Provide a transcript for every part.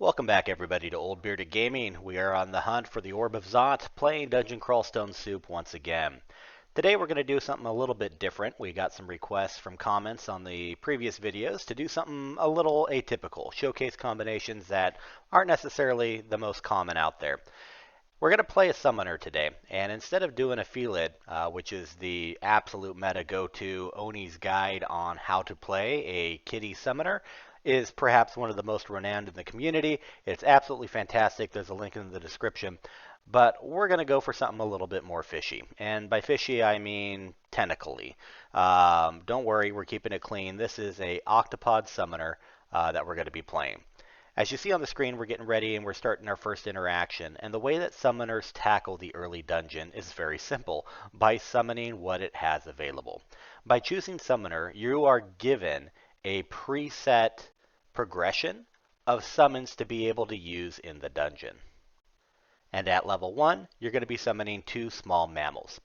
Welcome back everybody to Old Bearded Gaming. We are on the hunt for the Orb of Zot, playing Dungeon Crawl Stone Soup once again. Today we're going to do something a little bit different. We got some requests from comments on the previous videos to do something a little atypical, showcase combinations that aren't necessarily the most common out there. We're going to play a summoner today, and instead of doing a Felid, which is the absolute meta go-to ONEI's guide on how to play a kitty summoner, is perhaps one of the most renowned in the community. It's absolutely fantastic. There's a link in the description. But we're going to go for something a little bit more fishy. And by fishy, I mean tentacly. Don't worry, we're keeping it clean. This is a Octopode-Summoner that we're going to be playing. As you see on the screen, we're getting ready and we're starting our first interaction. And the way that summoners tackle the early dungeon is very simple, by summoning what it has available. By choosing summoner, you are given a preset progression of summons to be able to use in the dungeon. And at level 1, you're going to be summoning 2 small mammals.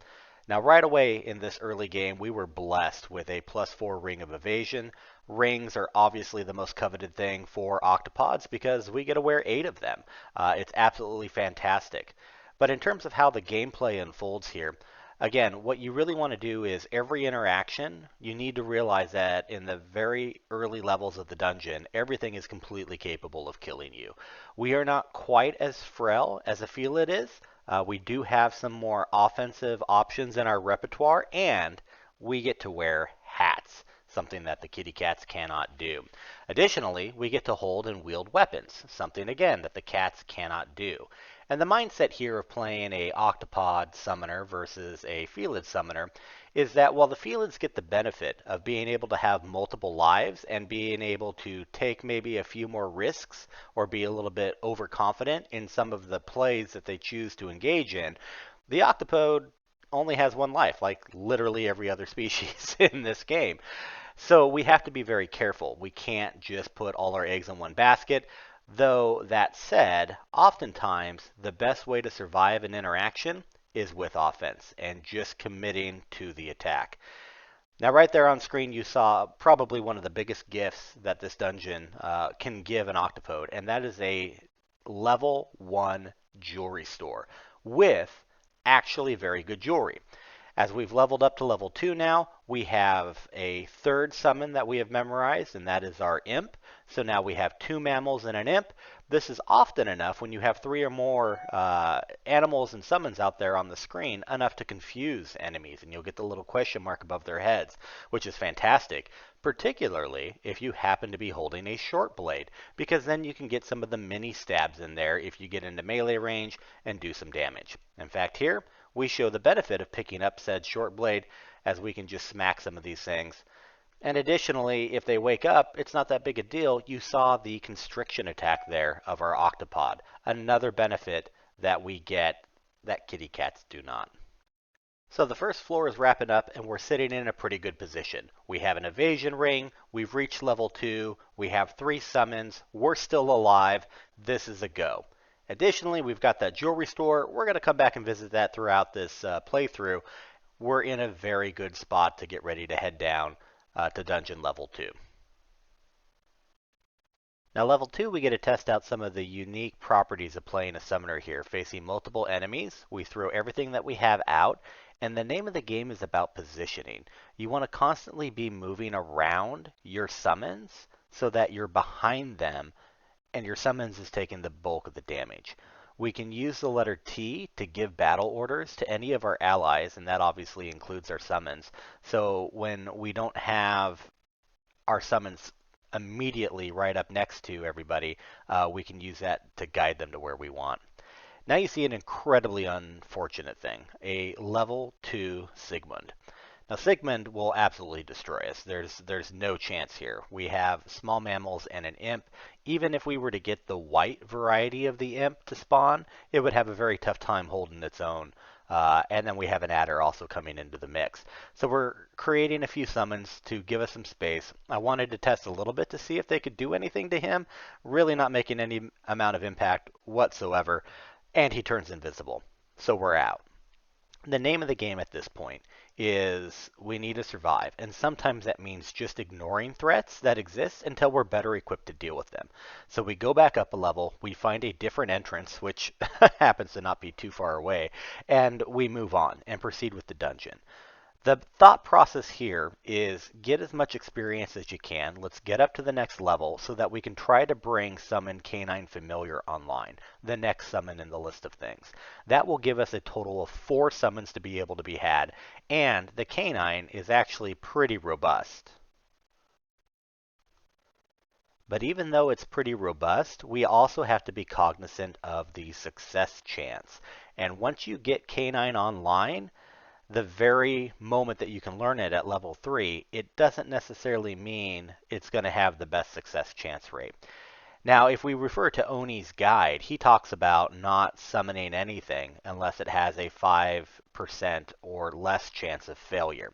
Now right away in this early game, we were blessed with a +4 ring of evasion. Rings are obviously the most coveted thing for octopods because we get to wear 8 of them. It's absolutely fantastic. But in terms of how the gameplay unfolds here, again, what you really want to do is every interaction, you need to realize that in the very early levels of the dungeon, everything is completely capable of killing you. We are not quite as frail as a Felid is. We do have some more offensive options in our repertoire, and we get to wear hats, something that the kitty cats cannot do. Additionally, we get to hold and wield weapons, something again that the cats cannot do. And the mindset here of playing a Octopode-Summoner versus a Felid Summoner is that while the Felids get the benefit of being able to have multiple lives and being able to take maybe a few more risks or be a little bit overconfident in some of the plays that they choose to engage in, the Octopode only has 1 life, like literally every other species in this game. So we have to be very careful. We can't just put all our eggs in one basket. Though that said, oftentimes the best way to survive an interaction is with offense and just committing to the attack. Now right there on screen you saw probably one of the biggest gifts that this dungeon can give an octopode, and that is a level 1 jewelry store with actually very good jewelry. As we've leveled up to level 2 now, we have a 3rd summon that we have memorized, and that is our imp. So now we have 2 mammals and an imp. This is often enough when you have 3 or more animals and summons out there on the screen, enough to confuse enemies, and you'll get the little question mark above their heads, which is fantastic, particularly if you happen to be holding a short blade, because then you can get some of the mini stabs in there if you get into melee range and do some damage. In fact, here we show the benefit of picking up said short blade, as we can just smack some of these things. And additionally, if they wake up, it's not that big a deal. You saw the constriction attack there of our octopod. Another benefit that we get that kitty cats do not. So the first floor is wrapping up and we're sitting in a pretty good position. We have an evasion ring, we've reached level 2, we have 3 summons, we're still alive, this is a go. Additionally, we've got that jewelry store. We're going to come back and visit that throughout this playthrough. We're in a very good spot to get ready to head down to dungeon level 2. Now level 2, we get to test out some of the unique properties of playing a summoner here. Facing multiple enemies, we throw everything that we have out, and the name of the game is about positioning. You want to constantly be moving around your summons so that you're behind them and your summons is taking the bulk of the damage. We can use the letter T to give battle orders to any of our allies, and that obviously includes our summons. So when we don't have our summons immediately right up next to everybody, we can use that to guide them to where we want. Now you see an incredibly unfortunate thing, a level 2 Sigmund. Now Sigmund will absolutely destroy us. There's no chance here. We have small mammals and an imp. Even if we were to get the white variety of the imp to spawn, it would have a very tough time holding its own. And then we have an adder also coming into the mix. So we're creating a few summons to give us some space. I wanted to test a little bit to see if they could do anything to him. Really not making any amount of impact whatsoever. And he turns invisible. So we're out. The name of the game at this point is we need to survive. And sometimes that means just ignoring threats that exist until we're better equipped to deal with them. So we go back up a level, we find a different entrance, which happens to not be too far away, and we move on and proceed with the dungeon. The thought process here is get as much experience as you can. Let's get up to the next level so that we can try to bring Summon Canine Familiar online, the next summon in the list of things. That will give us a total of 4 summons to be able to be had, and the canine is actually pretty robust. But even though it's pretty robust, we also have to be cognizant of the success chance. And once you get canine online, the very moment that you can learn it at level 3, it doesn't necessarily mean it's going to have the best success chance rate. Now, if we refer to ONEI's guide, he talks about not summoning anything unless it has a 5% or less chance of failure.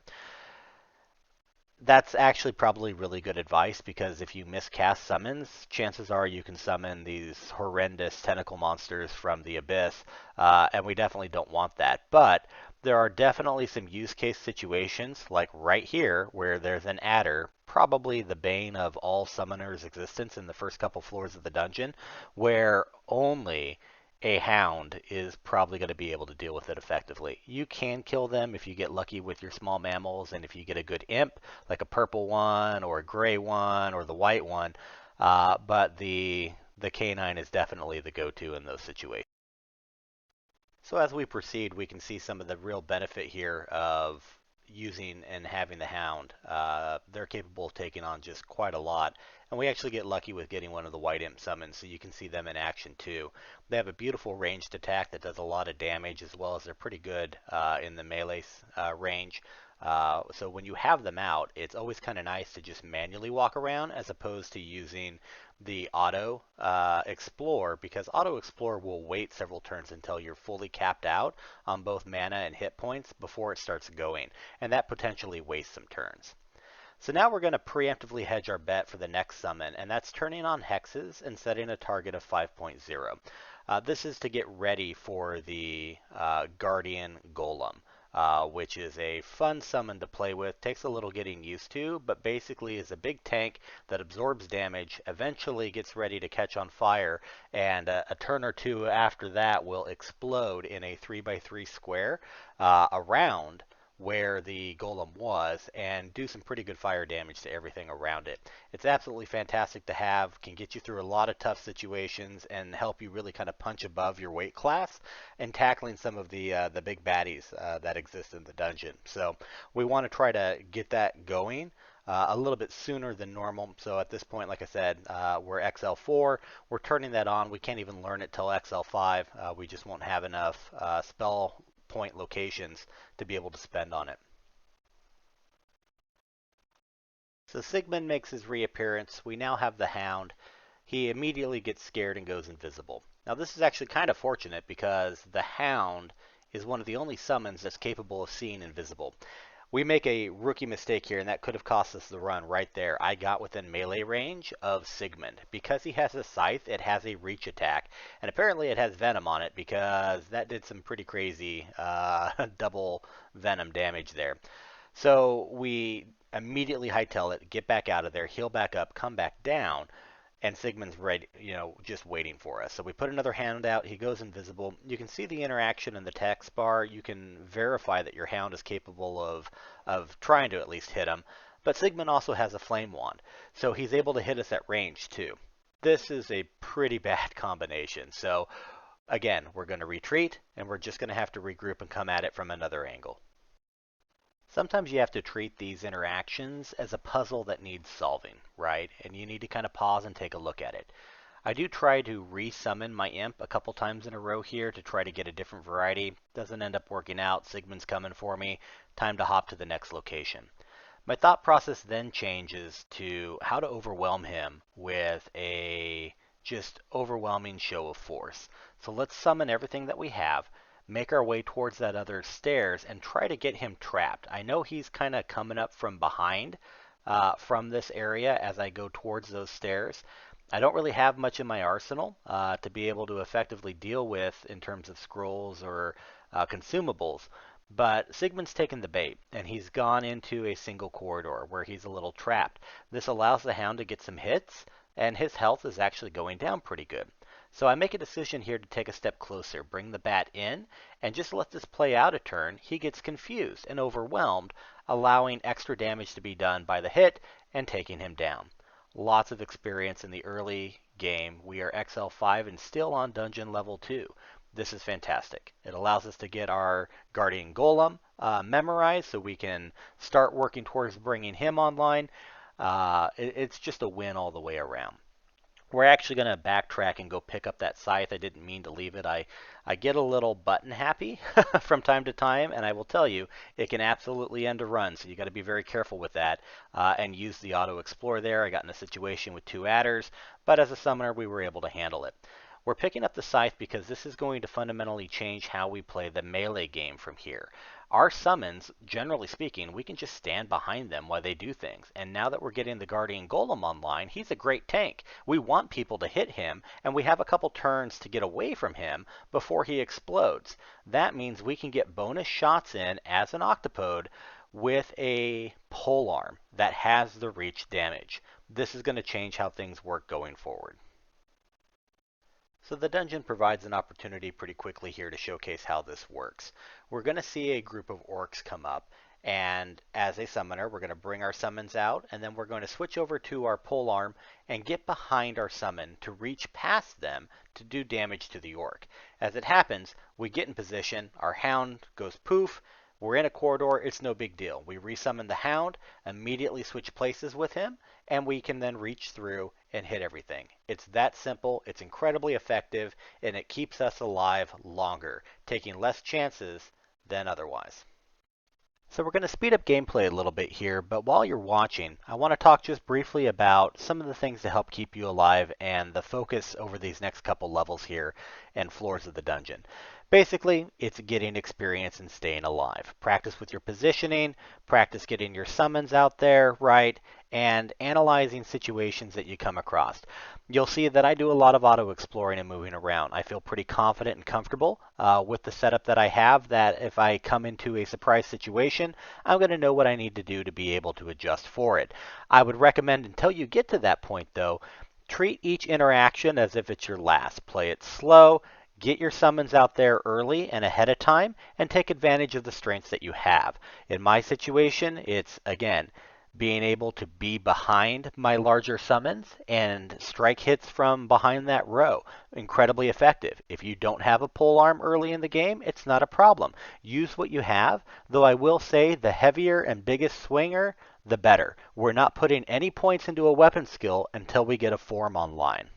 That's actually probably really good advice because if you miscast summons, chances are you can summon these horrendous tentacle monsters from the abyss, and we definitely don't want that. But there are definitely some use case situations, like right here, where there's an adder, probably the bane of all summoners' existence in the first couple floors of the dungeon, where only a hound is probably going to be able to deal with it effectively. You can kill them if you get lucky with your small mammals and if you get a good imp, like a purple one or a gray one or the white one, but the canine is definitely the go-to in those situations. So as we proceed, we can see some of the real benefit here of using and having the hound. They're capable of taking on just quite a lot. And we actually get lucky with getting one of the white imp summons, so you can see them in action too. They have a beautiful ranged attack that does a lot of damage, as well as they're pretty good in the melee range. So when you have them out, it's always kind of nice to just manually walk around as opposed to using the auto explore, because auto explore will wait several turns until you're fully capped out on both mana and hit points before it starts going, and that potentially wastes some turns. So now we're going to preemptively hedge our bet for the next summon, and that's turning on hexes and setting a target of 5.0. This is to get ready for the Guardian Golem. Which is a fun summon to play with. Takes a little getting used to, but basically is a big tank that absorbs damage, eventually gets ready to catch on fire, and a turn or two after that will explode in a 3x3 square around where the golem was and do some pretty good fire damage to everything around it. It's absolutely fantastic to have, can get you through a lot of tough situations and help you really kind of punch above your weight class and tackling some of the big baddies that exist in the dungeon. So we want to try to get that going a little bit sooner than normal. So at this point, like I said, we're XL4. We're turning that on. We can't even learn it till XL5. We just won't have enough spell point locations to be able to spend on it. So Sigmund makes his reappearance. We now have the Hound. He immediately gets scared and goes invisible. Now this is actually kind of fortunate because the Hound is one of the only summons that's capable of seeing invisible. We make a rookie mistake here, and that could have cost us the run right there. I got within melee range of Sigmund. Because he has a scythe, it has a reach attack, and apparently it has venom on it because that did some pretty crazy double venom damage there. So we immediately hightail it, get back out of there, heal back up, come back down, and Sigmund's ready, just waiting for us. So we put another hand out, he goes invisible. You can see the interaction in the text bar. You can verify that your hound is capable of trying to at least hit him. But Sigmund also has a flame wand, so he's able to hit us at range too. This is a pretty bad combination. So again, we're going to retreat, and we're just going to have to regroup and come at it from another angle. Sometimes you have to treat these interactions as a puzzle that needs solving, right? And you need to kind of pause and take a look at it. I do try to re-summon my imp a couple times in a row here to try to get a different variety. Doesn't end up working out. Sigmund's coming for me. Time to hop to the next location. My thought process then changes to how to overwhelm him with a just overwhelming show of force. So let's summon everything that we have, make our way towards that other stairs, and try to get him trapped. I know he's kind of coming up from behind from this area as I go towards those stairs. I don't really have much in my arsenal to be able to effectively deal with in terms of scrolls or consumables. But Sigmund's taken the bait, and he's gone into a single corridor where he's a little trapped. This allows the Hound to get some hits, and his health is actually going down pretty good. So I make a decision here to take a step closer, bring the bat in, and just let this play out a turn. He gets confused and overwhelmed, allowing extra damage to be done by the hit and taking him down. Lots of experience in the early game. We are XL5 and still on dungeon level 2. This is fantastic. It allows us to get our Guardian Golem memorized so we can start working towards bringing him online. It's just a win all the way around. We're actually going to backtrack and go pick up that scythe. I didn't mean to leave it. I get a little button happy from time to time, and I will tell you, it can absolutely end a run, so you got to be very careful with that and use the auto explore there. I got in a situation with 2 adders, but as a summoner, we were able to handle it. We're picking up the scythe because this is going to fundamentally change how we play the melee game from here. Our summons, generally speaking, we can just stand behind them while they do things. And now that we're getting the Guardian Golem online, he's a great tank. We want people to hit him, and we have a couple turns to get away from him before he explodes. That means we can get bonus shots in as an Octopode with a polearm that has the reach damage. This is going to change how things work going forward. So the dungeon provides an opportunity pretty quickly here to showcase how this works. We're going to see a group of orcs come up, and as a summoner, we're going to bring our summons out, and then we're going to switch over to our polearm and get behind our summon to reach past them to do damage to the orc. As it happens, we get in position, our hound goes poof, we're in a corridor, it's no big deal. We resummon the hound, immediately switch places with him, and we can then reach through and hit everything. It's that simple, it's incredibly effective, and it keeps us alive longer, taking less chances than otherwise. So we're going to speed up gameplay a little bit here, but while you're watching, I want to talk just briefly about some of the things to help keep you alive and the focus over these next couple levels here and floors of the dungeon. Basically, it's getting experience and staying alive. Practice with your positioning, practice getting your summons out there right, and analyzing situations that you come across. You'll see that I do a lot of auto exploring and moving around. I feel pretty confident and comfortable with the setup that I have, that if I come into a surprise situation, I'm going to know what I need to do to be able to adjust for it. I would recommend, until you get to that point though, treat each interaction as if it's your last. Play it slow. Get your summons out there early and ahead of time and take advantage of the strengths that you have. In my situation, it's, again, being able to be behind my larger summons and strike hits from behind that row. Incredibly effective. If you don't have a polearm early in the game, it's not a problem. Use what you have, though I will say the heavier and biggest swinger, the better. We're not putting any points into a weapon skill until we get a form online.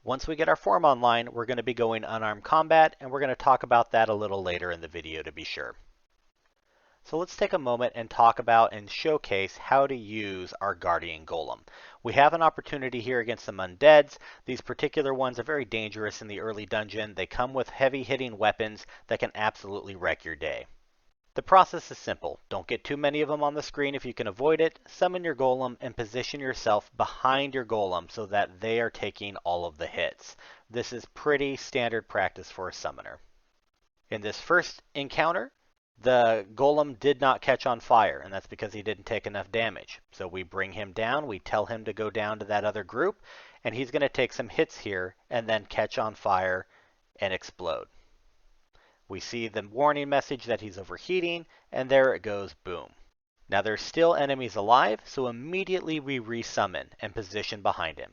Once we get our form online, we're going to be going unarmed combat, and we're going to talk about that a little later in the video to be sure. So let's take a moment and talk about and showcase how to use our Guardian Golem. We have an opportunity here against some undeads. These particular ones are very dangerous in the early dungeon. They come with heavy hitting weapons that can absolutely wreck your day. The process is simple. Don't get too many of them on the screen if you can avoid it. Summon your golem and position yourself behind your golem so that they are taking all of the hits. This is pretty standard practice for a summoner. In this first encounter, the golem did not catch on fire, and that's because he didn't take enough damage. So we bring him down, we tell him to go down to that other group, and he's going to take some hits here and then catch on fire and explode. We see the warning message that he's overheating, and there it goes, boom. Now there's still enemies alive, so immediately we resummon and position behind him.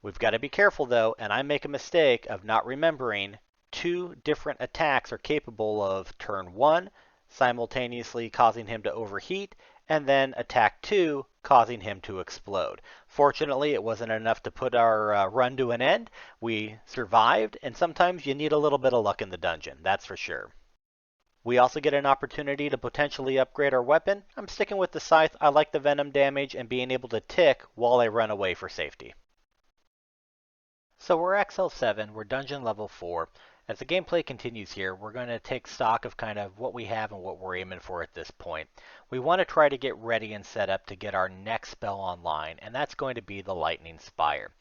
We've got to be careful though, and I make a mistake of not remembering 2 different attacks are capable of turn 1, simultaneously causing him to overheat, and then attack 2, causing him to explode. Fortunately, it wasn't enough to put our run to an end. We survived, and sometimes you need a little bit of luck in the dungeon, that's for sure. We also get an opportunity to potentially upgrade our weapon. I'm sticking with the scythe. I like the venom damage and being able to tick while I run away for safety. So we're XL7, we're dungeon level 4. As the gameplay continues here, we're going to take stock of kind of what we have and what we're aiming for at this point. We want to try to get ready and set up to get our next spell online, and that's going to be the Lightning Spire.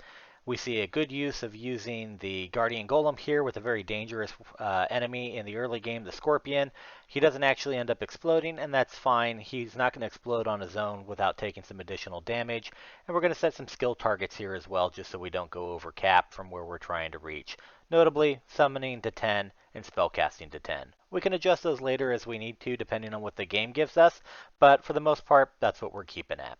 We see a good use of using the Guardian Golem here with a very dangerous enemy in the early game, the Scorpion. He doesn't actually end up exploding, and that's fine. He's not going to explode on his own without taking some additional damage. And we're going to set some skill targets here as well, just so we don't go over cap from where we're trying to reach. Notably, summoning to 10 and spellcasting to 10. We can adjust those later as we need to, depending on what the game gives us, but for the most part, that's what we're keeping at.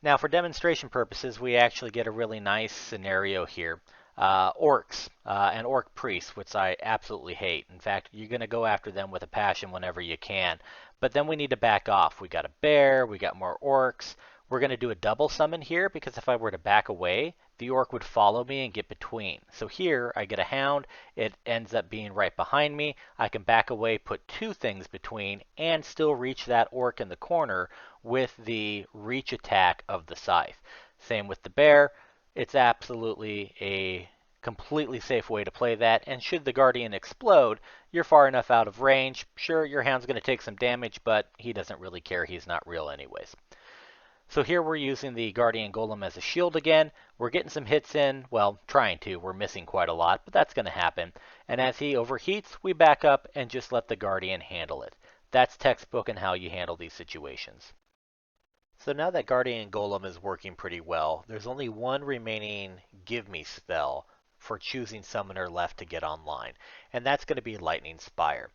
Now, for demonstration purposes, we actually get a really nice scenario here. Orcs and orc priests, which I absolutely hate. In fact, you're going to go after them with a passion whenever you can. But then we need to back off. We got a bear, we got more orcs. We're going to do a double summon here because if I were to back away, the orc would follow me and get between. So here I get a hound. It ends up being right behind me. I can back away, put two things between, and still reach that orc in the corner with the reach attack of the scythe. Same with the bear. It's absolutely a completely safe way to play that. And should the Guardian explode, you're far enough out of range. Sure, your hound's going to take some damage, but he doesn't really care. He's not real anyways. So here we're using the Guardian Golem as a shield again. We're getting some hits in, well, trying to. We're missing quite a lot, but that's going to happen. And as he overheats, we back up and just let the Guardian handle it. That's textbook in how you handle these situations. So now that Guardian Golem is working pretty well, there's only one remaining Give Me spell for choosing Summoner left to get online, and that's going to be Lightning Spire.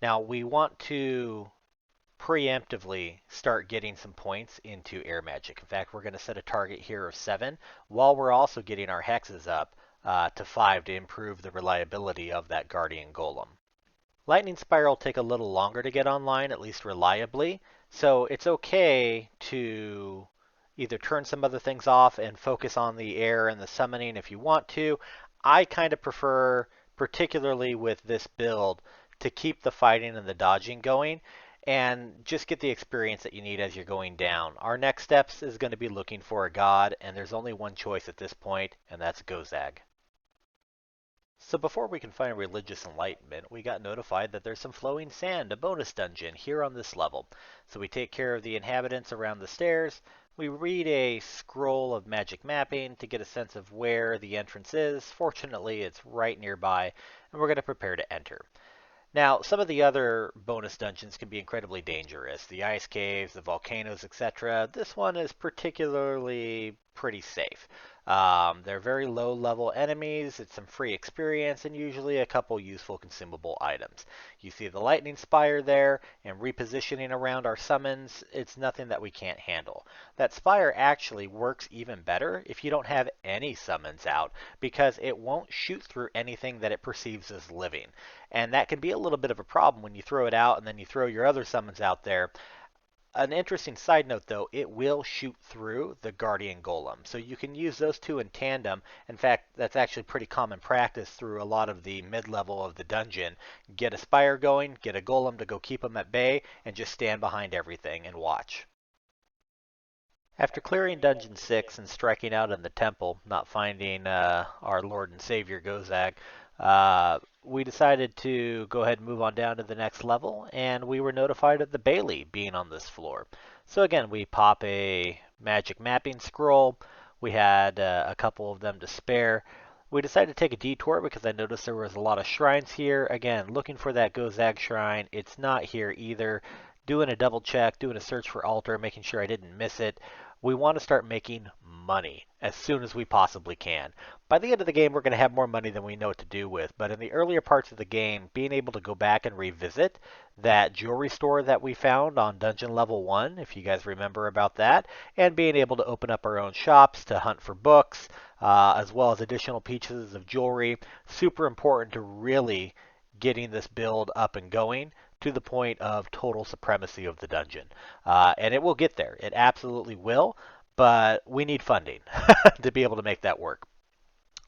Now we want to preemptively start getting some points into air magic. In fact, we're going to set a target here of 7 while we're also getting our hexes up to 5 to improve the reliability of that Guardian Golem. Lightning Spiral take a little longer to get online, at least reliably, so it's okay to either turn some other things off and focus on the air and the summoning if you want to. I kind of prefer, particularly with this build, to keep the fighting and the dodging going and just get the experience that you need as you're going down. Our next steps is going to be looking for a god, and there's only one choice at this point, and that's Gozag. So before we can find religious enlightenment, we got notified that there's some flowing sand, a bonus dungeon, here on this level. So we take care of the inhabitants around the stairs. We read a scroll of magic mapping to get a sense of where the entrance is. Fortunately, it's right nearby, and we're going to prepare to enter. Now, some of the other bonus dungeons can be incredibly dangerous. The ice caves, the volcanoes, etc. This one is particularly pretty safe. They're very low-level enemies. It's some free experience and usually a couple useful consumable items. You see the lightning spire there and repositioning around our summons. It's nothing that we can't handle. That spire actually works even better if you don't have any summons out because it won't shoot through anything that it perceives as living. And that can be a little bit of a problem when you throw it out and then you throw your other summons out there. An interesting side note, though, it will shoot through the Guardian Golem. So you can use those two in tandem. In fact, that's actually pretty common practice through a lot of the mid-level of the dungeon. Get a Spire going, get a Golem to go keep them at bay, and just stand behind everything and watch. After clearing Dungeon 6 and striking out in the temple, not finding our Lord and Savior Gozag, we decided to go ahead and move on down to the next level, and we were notified of the Bailey being on this floor. So again, we pop a magic mapping scroll. We had a couple of them to spare. We decided to take a detour because I noticed there was a lot of shrines here. Again, looking for that Gozag shrine. It's not here either. Doing a double check, doing a search for altar, making sure I didn't miss it. We want to start making money as soon as we possibly can. By the end of the game, we're going to have more money than we know what to do with. But in the earlier parts of the game, being able to go back and revisit that jewelry store that we found on dungeon level 1, if you guys remember about that, and being able to open up our own shops to hunt for books, as well as additional pieces of jewelry, super important to really getting this build up and going to the point of total supremacy of the dungeon. And it will get there. It absolutely will, but we need funding to be able to make that work.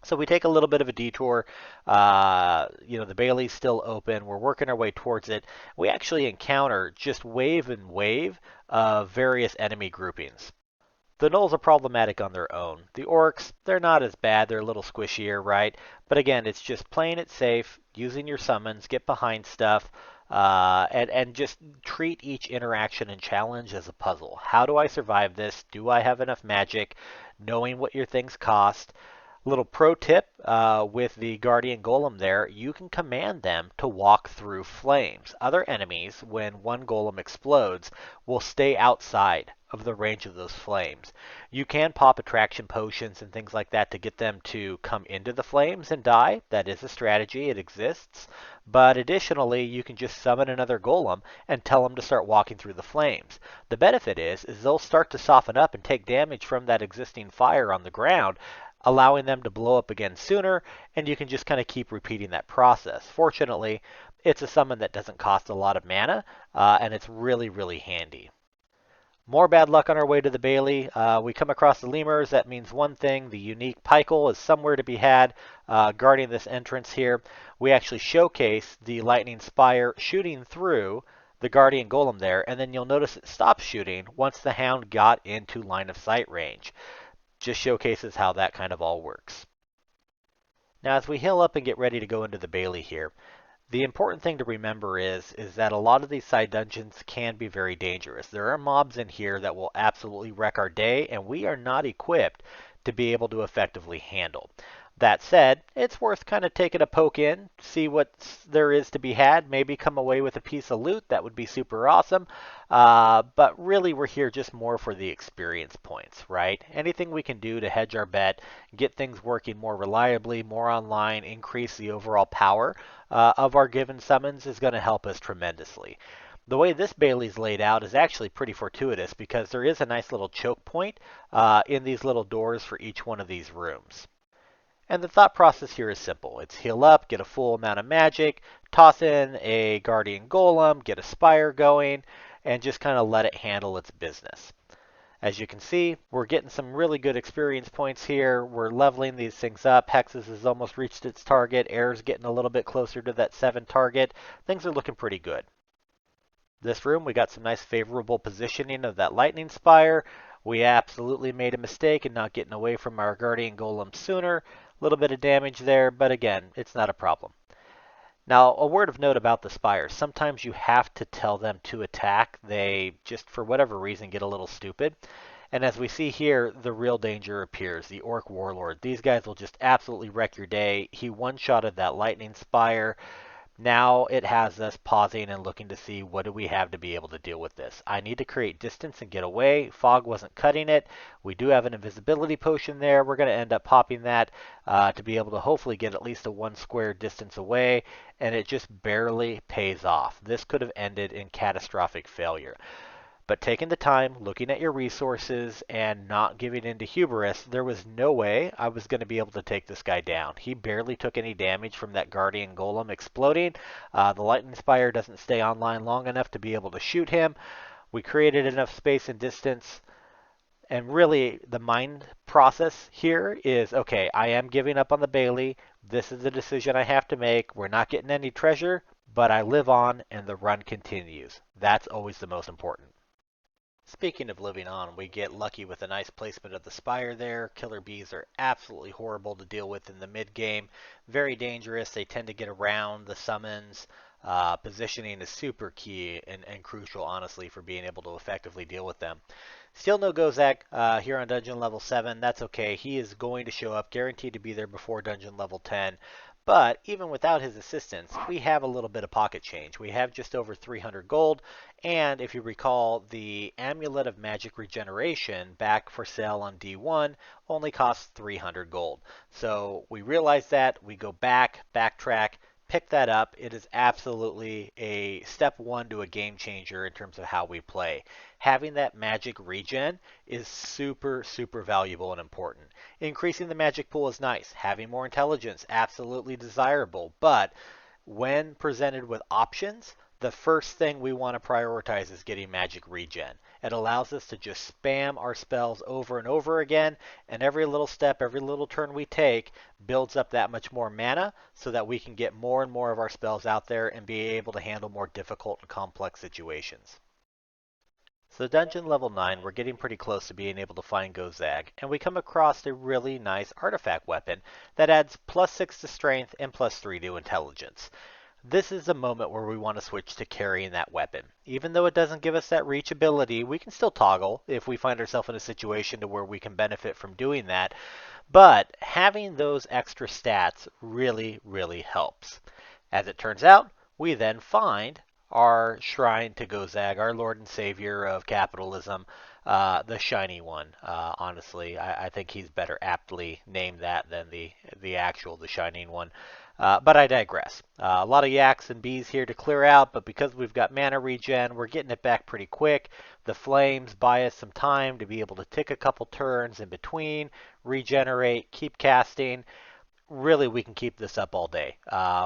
So we take a little bit of a detour. The Bailey's still open. We're working our way towards it. We actually encounter just wave and wave of various enemy groupings. The gnolls are problematic on their own. The orcs, they're not as bad. They're a little squishier, right? But again, it's just playing it safe, using your summons, get behind stuff, and just treat each interaction and challenge as a puzzle. How do I survive this? Do I have enough magic? knowing what your things cost. Little pro tip with the Guardian Golem there, you can command them to walk through flames. Other enemies, when one golem explodes, will stay outside of the range of those flames. You can pop attraction potions and things like that to get them to come into the flames and die. That is a strategy, it exists. But additionally, you can just summon another golem and tell them to start walking through the flames. The benefit is they'll start to soften up and take damage from that existing fire on the ground, allowing them to blow up again sooner, and you can just kind of keep repeating that process. Fortunately, it's a summon that doesn't cost a lot of mana, and it's really, really handy. More bad luck on our way to the Bailey. We come across the lemurs. That means one thing. The unique pikeal is somewhere to be had, guarding this entrance here. We actually showcase the lightning spire shooting through the guardian golem there, and then you'll notice it stops shooting once the hound got into line of sight range. Just showcases how that kind of all works. Now as we heal up and get ready to go into the Bailey here, the important thing to remember is that a lot of these side dungeons can be very dangerous. There are mobs in here that will absolutely wreck our day, and we are not equipped to be able to effectively handle. That said, it's worth kind of taking a poke in, see what there is to be had, maybe come away with a piece of loot. That would be super awesome. But really, we're here just more for the experience points, right? Anything we can do to hedge our bet, get things working more reliably, more online, increase the overall power of our given summons is going to help us tremendously. The way this Bailey's laid out is actually pretty fortuitous because there is a nice little choke point in these little doors for each one of these rooms. And the thought process here is simple. It's heal up, get a full amount of magic, toss in a guardian golem, get a spire going, and just kind of let it handle its business. As you can see, we're getting some really good experience points here. We're leveling these things up. Hexus has almost reached its target. Air's getting a little bit closer to that 7 target. Things are looking pretty good. This room, we got some nice favorable positioning of that lightning spire. We absolutely made a mistake in not getting away from our guardian golem sooner. A little bit of damage there, but again, it's not a problem. Now, a word of note about the spires. Sometimes you have to tell them to attack. They just, for whatever reason, get a little stupid. And as we see here, the real danger appears. The Orc Warlord. These guys will just absolutely wreck your day. He one-shotted that lightning spire. Now it has us pausing and looking to see what do we have to be able to deal with this. I need to create distance and get away. Fog wasn't cutting it. We do have an invisibility potion there. We're going to end up popping that to be able to hopefully get at least a 1 square distance away, and it just barely pays off. This could have ended in catastrophic failure. But taking the time, looking at your resources, and not giving in to hubris, there was no way I was going to be able to take this guy down. He barely took any damage from that Guardian Golem exploding. The Lightning Spire doesn't stay online long enough to be able to shoot him. We created enough space and distance. And really, the mind process here is, okay, I am giving up on the Bailey. This is the decision I have to make. We're not getting any treasure, but I live on and the run continues. That's always the most important. Speaking of living on, we get lucky with a nice placement of the spire there. Killer bees are absolutely horrible to deal with in the mid game. Very dangerous. They tend to get around the summons. Positioning is super key and crucial, honestly, for being able to effectively deal with them. Still no Gozak here on dungeon level 7. That's okay. He is going to show up, guaranteed to be there before dungeon level 10. But even without his assistance, we have a little bit of pocket change. We have just over 300 gold, and if you recall, the Amulet of Magic Regeneration back for sale on D1 only costs 300 gold. So we realize that, we go back, backtrack, pick that up. It is absolutely a step 1 to a game changer in terms of how we play. Having that magic regen is super, super valuable and important. Increasing the magic pool is nice. Having more intelligence, absolutely desirable. But when presented with options, the first thing we want to prioritize is getting magic regen. It allows us to just spam our spells over and over again, and every little step, every little turn we take builds up that much more mana so that we can get more and more of our spells out there and be able to handle more difficult and complex situations. So dungeon level 9, we're getting pretty close to being able to find Gozag, and we come across a really nice artifact weapon that adds +6 to strength and +3 to intelligence. this is a moment where we want to switch to carrying that weapon. Even though it doesn't give us that reach ability, we can still toggle if we find ourselves in a situation to where we can benefit from doing that. But having those extra stats really, really helps. As it turns out, we then find our shrine to Gozag, our Lord and Savior of capitalism, the shiny one. Honestly, I think he's better aptly named that than the shining one. But I digress. A lot of yaks and bees here to clear out, but because we've got mana regen, we're getting it back pretty quick. The flames buy us some time to be able to tick a couple turns in between, regenerate, keep casting. Really, we can keep this up all day.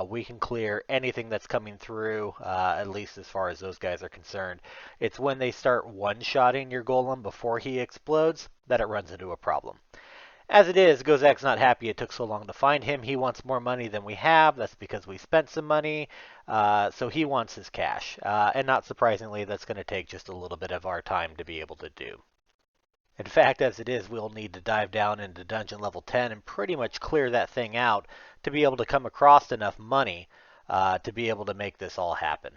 We can clear anything that's coming through, at least as far as those guys are concerned. It's when they start one-shotting your golem before he explodes that it runs into a problem. As it is, Gozak's not happy it took so long to find him. He wants more money than we have. That's because we spent some money. So he wants his cash. And not surprisingly, that's going to take just a little bit of our time to be able to do. In fact, as it is, we'll need to dive down into dungeon level 10 and pretty much clear that thing out to be able to come across enough money to be able to make this all happen.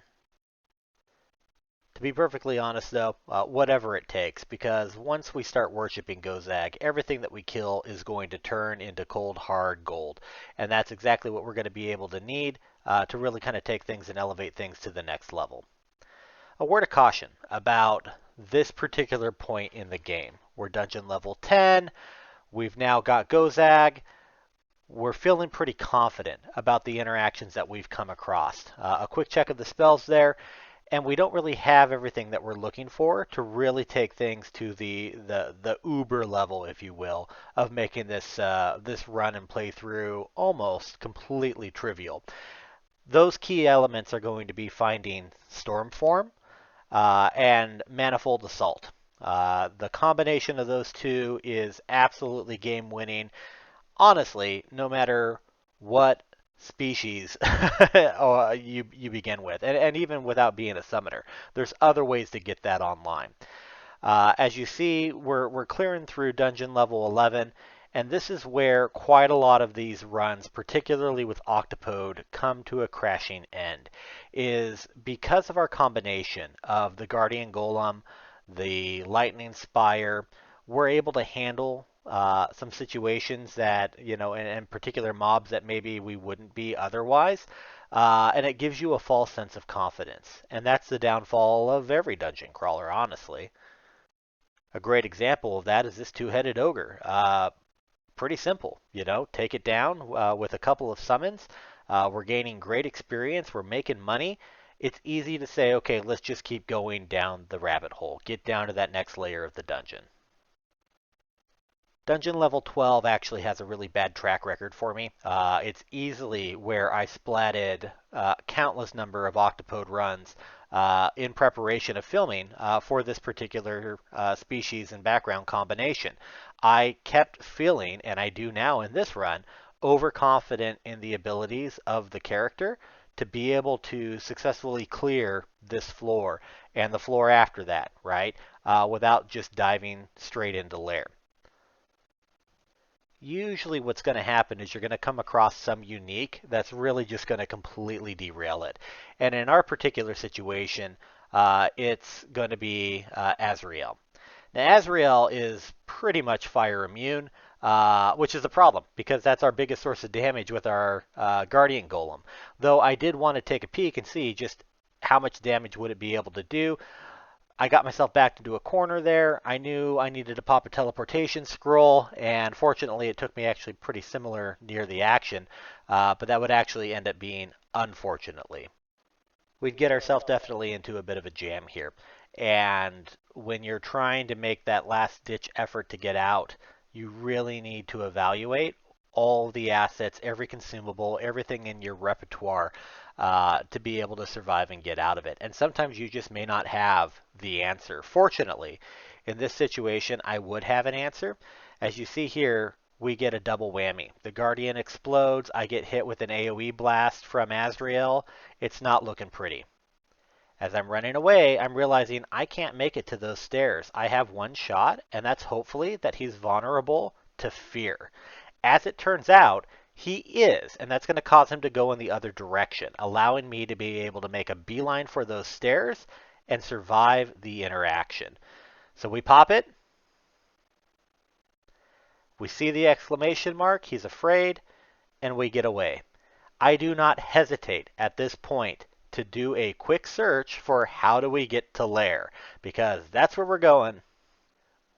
To be perfectly honest, though, whatever it takes, because once we start worshiping Gozag, everything that we kill is going to turn into cold, hard gold. And that's exactly what we're going to be able to need to really kind of take things and elevate things to the next level. A word of caution about this particular point in the game. We're dungeon level 10. We've now got Gozag. We're feeling pretty confident about the interactions that we've come across. A quick check of the spells there. And we don't really have everything that we're looking for to really take things to the uber level, if you will, of making this run and playthrough almost completely trivial. Those key elements are going to be finding Stormform and Manifold Assault. The combination of those two is absolutely game-winning. Honestly, no matter what species you begin with, and even without being a summoner, there's other ways to get that online. As you see, we're clearing through dungeon level 11, and this is where quite a lot of these runs, particularly with Octopode, come to a crashing end. Is because of our combination of the Guardian Golem, the Lightning Spire, we're able to handle some situations that, and particular mobs that maybe we wouldn't be otherwise. And it gives you a false sense of confidence. And that's the downfall of every dungeon crawler, honestly. A great example of that is this two-headed ogre. Pretty simple, take it down with a couple of summons. We're gaining great experience. We're making money. It's easy to say, okay, let's just keep going down the rabbit hole. Get down to that next layer of the dungeon. Dungeon level 12 actually has a really bad track record for me. It's easily where I splatted countless number of Octopode runs in preparation of filming for this particular species and background combination. I kept feeling, and I do now in this run, overconfident in the abilities of the character to be able to successfully clear this floor and the floor after that, right? Without just diving straight into lair. Usually what's going to happen is you're going to come across some unique that's really just going to completely derail it. And in our particular situation, it's going to be Azrael. Now, Azrael is pretty much fire immune, which is a problem because that's our biggest source of damage with our Guardian Golem. Though I did want to take a peek and see just how much damage would it be able to do. I got myself backed into a corner there. I knew I needed to pop a teleportation scroll, and fortunately it took me actually pretty similar near the action, but that would actually end up being unfortunately. We'd get ourselves definitely into a bit of a jam here. And when you're trying to make that last ditch effort to get out, you really need to evaluate all the assets, every consumable, everything in your repertoire to be able to survive and get out of it. And sometimes you just may not have the answer. Fortunately, in this situation, I would have an answer. As you see here, we get a double whammy. The Guardian explodes. I get hit with an AoE blast from Azrael. It's not looking pretty. As I'm running away, I'm realizing I can't make it to those stairs. I have one shot, and that's hopefully that he's vulnerable to fear. As it turns out, He is, and that's going to cause him to go in the other direction, allowing me to be able to make a beeline for those stairs and survive the interaction. So we pop it. We see the exclamation mark. He's afraid, and we get away. I do not hesitate at this point to do a quick search for how do we get to Lair, because that's where we're going.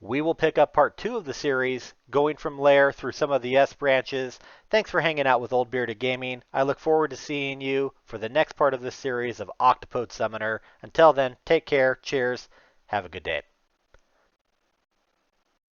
We will pick up part 2 of the series, going from Lair through some of the S branches. Thanks for hanging out with Old Bearded Gaming. I look forward to seeing you for the next part of this series of Octopode-Summoner. Until then, take care, cheers, have a good day.